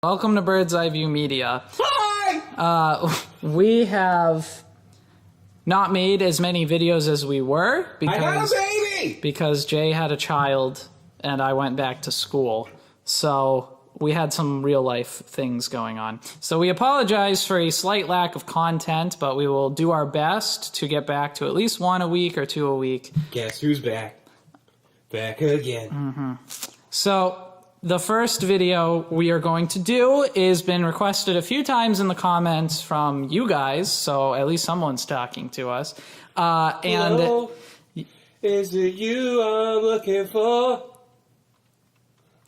Welcome to Bird's Eye View Media. Hi! We have not made as many videos as we were I got a baby! because Jay had a child and I went back to school. So we had some real life things going on. So we apologize for a slight lack of content, but we will do our best to get back to at least one a week or two a week. Guess who's back? Back again. So the first video we are going to do is been requested a few times in the comments from you guys, so at least someone's talking to us. Hello? Is it you I'm looking for?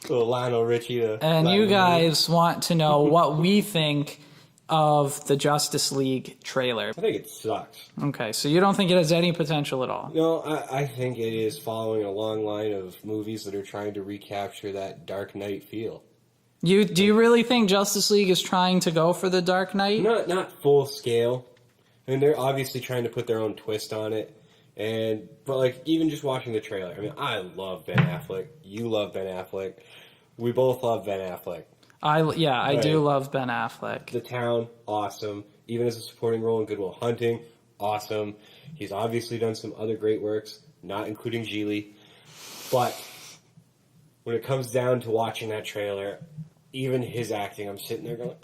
Little Lionel Richie. And you guys want to know what we think of the Justice League trailer. I think it sucks. Okay, so you don't think it has any potential at all? No, I think it is following a long line of movies that are trying to recapture that Dark Knight feel. Do you really think Justice League is trying to go for the Dark Knight? Not full scale. I mean, they're obviously trying to put their own twist on it. But like, even just watching the trailer, I mean, I love Ben Affleck. You love Ben Affleck. We both love Ben Affleck. I do love Ben Affleck. The Town, awesome. Even as a supporting role in Good Will Hunting, awesome. He's obviously done some other great works, not including Geely. But when it comes down to watching that trailer, even his acting, I'm sitting there going,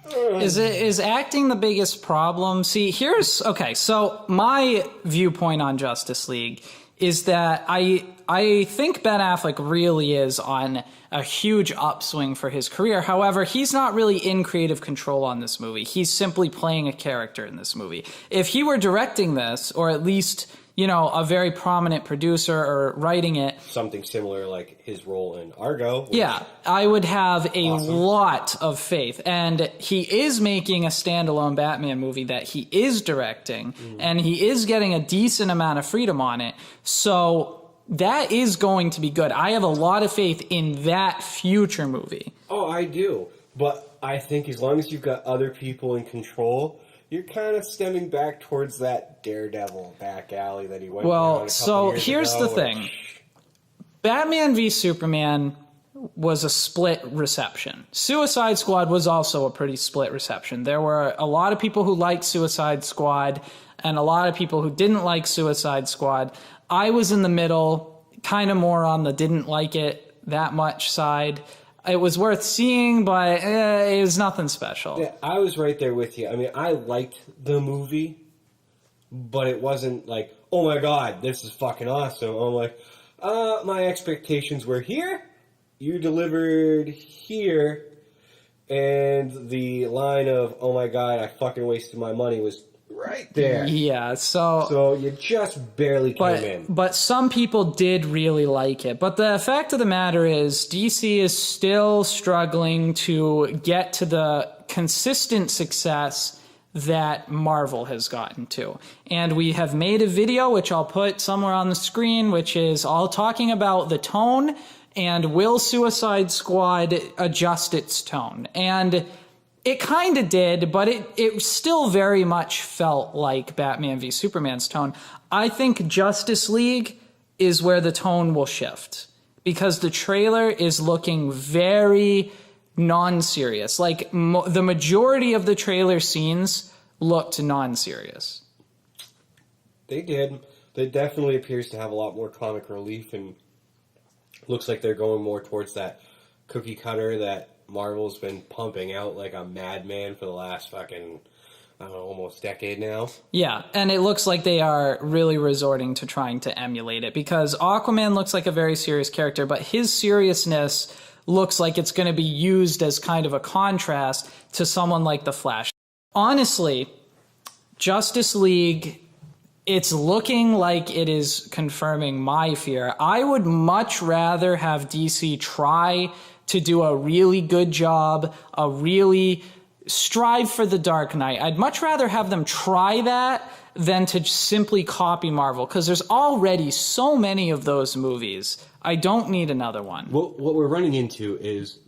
ugh. Is acting the biggest problem? See, so my viewpoint on Justice League is that I think Ben Affleck really is on a huge upswing for his career. However, he's not really in creative control on this movie. He's simply playing a character in this movie. If he were directing this, or at least, you know, a very prominent producer or writing it, something similar like his role in Argo. Yeah, I would have a lot of faith. And he is making a standalone Batman movie that he is directing, and he is getting a decent amount of freedom on it. So that is going to be good. I have a lot of faith in that future movie. Oh, I do. But I think as long as you've got other people in control, you're kind of stemming back towards that Daredevil back alley that he went down a couple so years here's ago, the thing. Batman v Superman was a split reception. Suicide Squad was also a pretty split reception. There were a lot of people who liked Suicide Squad and a lot of people who didn't like Suicide Squad. I was in the middle, kind of more on the didn't like it that much side. It was worth seeing, but it was nothing special. Yeah, I was right there with you. I mean, I liked the movie, but it wasn't like, oh my god, this is fucking awesome. I'm like, my expectations were here, you delivered here, and the line of, oh my god, I fucking wasted my money was right there. Yeah, so you just barely came in. But some people did really like it. But the fact of the matter is, DC is still struggling to get to the consistent success that Marvel has gotten to. And we have made a video, which I'll put somewhere on the screen, which is all talking about the tone and will Suicide Squad adjust its tone. And it kind of did, but it still very much felt like Batman v Superman's tone. I think Justice League is where the tone will shift because the trailer is looking very non-serious. Like the majority of the trailer scenes looked non-serious. They did. It definitely appears to have a lot more comic relief, and looks like they're going more towards that cookie cutter that Marvel's been pumping out like a madman for the last fucking, I don't know, almost decade now. Yeah, and it looks like they are really resorting to trying to emulate it because Aquaman looks like a very serious character, but his seriousness looks like it's going to be used as kind of a contrast to someone like The Flash. Honestly, Justice League, it's looking like it is confirming my fear. I would much rather have DC try to do a really good job, really strive for the Dark Knight. I'd much rather have them try that than to simply copy Marvel, because there's already so many of those movies. I don't need another one. What we're running into is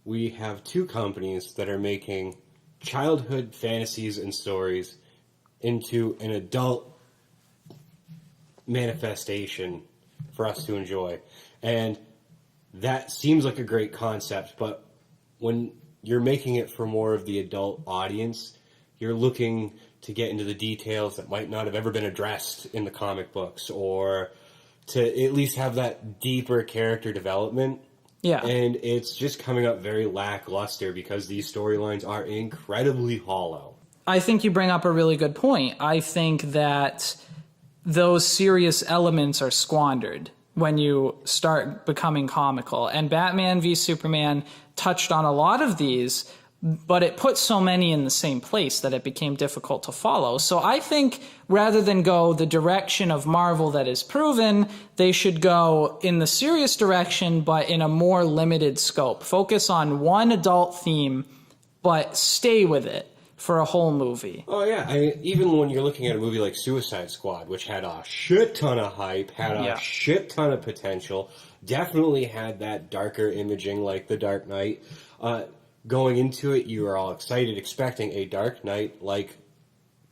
we have two companies that are making childhood fantasies and stories into an adult manifestation for us to enjoy. And that seems like a great concept, but when you're making it for more of the adult audience. You're looking to get into the details that might not have ever been addressed in the comic books, or to at least have that deeper character development. Yeah. And it's just coming up very lackluster because these storylines are incredibly hollow. I think you bring up a really good point. I think that those serious elements are squandered when you start becoming comical. And Batman v Superman touched on a lot of these, but it put so many in the same place that it became difficult to follow. So I think rather than go the direction of Marvel that is proven, they should go in the serious direction, but in a more limited scope. Focus on one adult theme, but stay with it for a whole movie. Oh, yeah. I mean, even when you're looking at a movie like Suicide Squad, which had a shit ton of hype, had a shit ton of potential, definitely had that darker imaging like The Dark Knight. Going into it, you are all excited, expecting a Dark Knight-like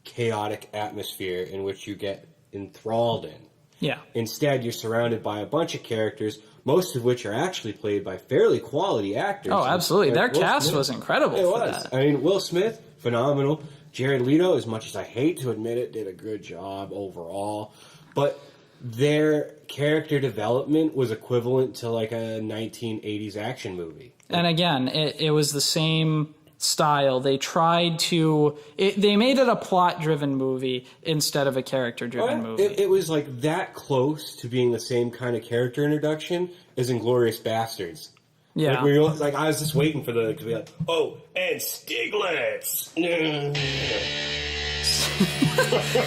chaotic atmosphere in which you get enthralled in. Yeah. Instead, you're surrounded by a bunch of characters, most of which are actually played by fairly quality actors. Oh, absolutely. Their cast was incredible for that. I mean, Will Smith, phenomenal. Jared Leto, as much as I hate to admit it, did a good job overall. But their character development was equivalent to like a 1980s action movie. And again, it was the same style. They tried to... they made it a plot-driven movie instead of a character-driven movie. It was like that close to being the same kind of character introduction as Inglourious Bastards. Yeah. Like, I was just waiting for to be like, oh, and Stiglitz.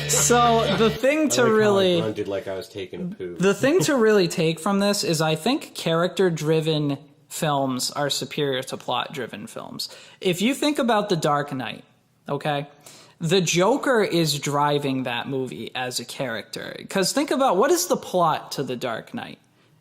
So the thing to really... I grunted like I was taking a poo. The thing to really take from this is I think character-driven films are superior to plot-driven films. If you think about The Dark Knight, okay, the Joker is driving that movie as a character. Because think about, what is the plot to The Dark Knight?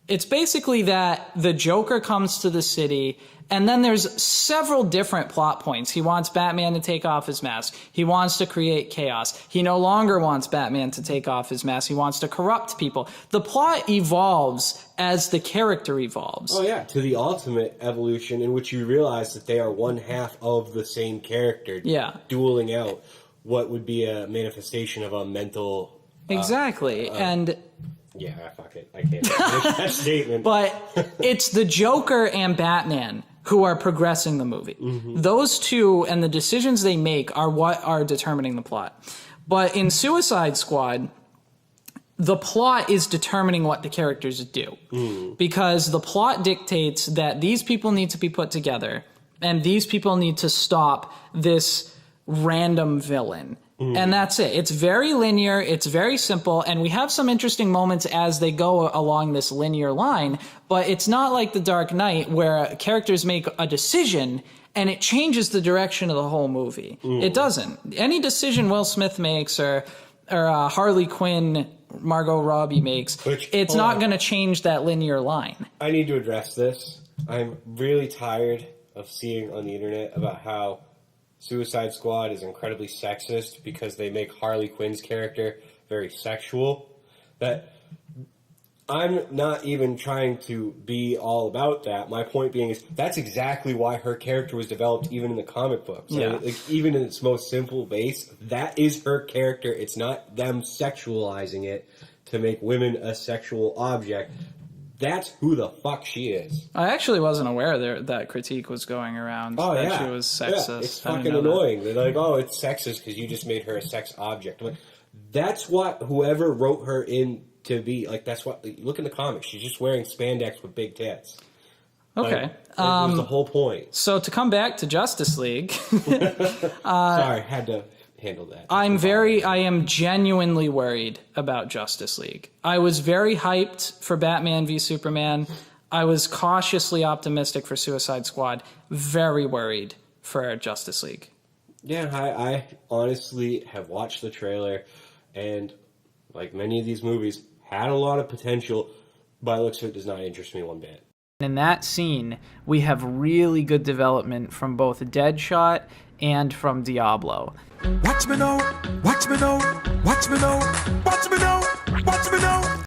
It's basically that the Joker comes to the city, and then there's several different plot points. He wants Batman to take off his mask. He wants to create chaos. He no longer wants Batman to take off his mask. He wants to corrupt people. The plot evolves as the character evolves. Oh, yeah, to the ultimate evolution in which you realize that they are one half of the same character. Yeah. Dueling out what would be a manifestation of a mental... Exactly, and... Yeah, fuck it. I can't finish that statement. But it's the Joker and Batman who are progressing the movie. Mm-hmm. Those two and the decisions they make are what are determining the plot. But in Suicide Squad, the plot is determining what the characters do. Because the plot dictates that these people need to be put together and these people need to stop this random villain. And that's it. It's very linear. It's very simple. And we have some interesting moments as they go along this linear line. But it's not like The Dark Knight where characters make a decision and it changes the direction of the whole movie. It doesn't. Any decision Will Smith makes or Harley Quinn, Margot Robbie makes, it's not going to change that linear line. I need to address this. I'm really tired of seeing on the internet about how Suicide Squad is incredibly sexist because they make Harley Quinn's character very sexual. That I'm not even trying to be all about that. My point being is that's exactly why her character was developed even in the comic books. Yeah. I mean, like, even in its most simple base, that is her character. It's not them sexualizing it to make women a sexual object. That's who the fuck she is. I actually wasn't aware that critique was going around. Oh, that yeah. she was sexist. Yeah, it's fucking annoying. They're like, oh, it's sexist because you just made her a sex object. I'm like, that's what whoever wrote her in to be. Like, that's what... Look in the comics. She's just wearing spandex with big tits. Okay. That was the whole point. So to come back to Justice League... Sorry, had to handle that. I am genuinely worried about Justice League. I was very hyped for Batman v Superman. I was cautiously optimistic for Suicide Squad. Very worried for Justice League. Yeah, I honestly have watched the trailer, and like many of these movies, had a lot of potential, but it looks like it does not interest me one bit. In that scene, we have really good development from both Deadshot and from Diablo. Watch me now, watch me now, watch me now, watch me now, watch me now.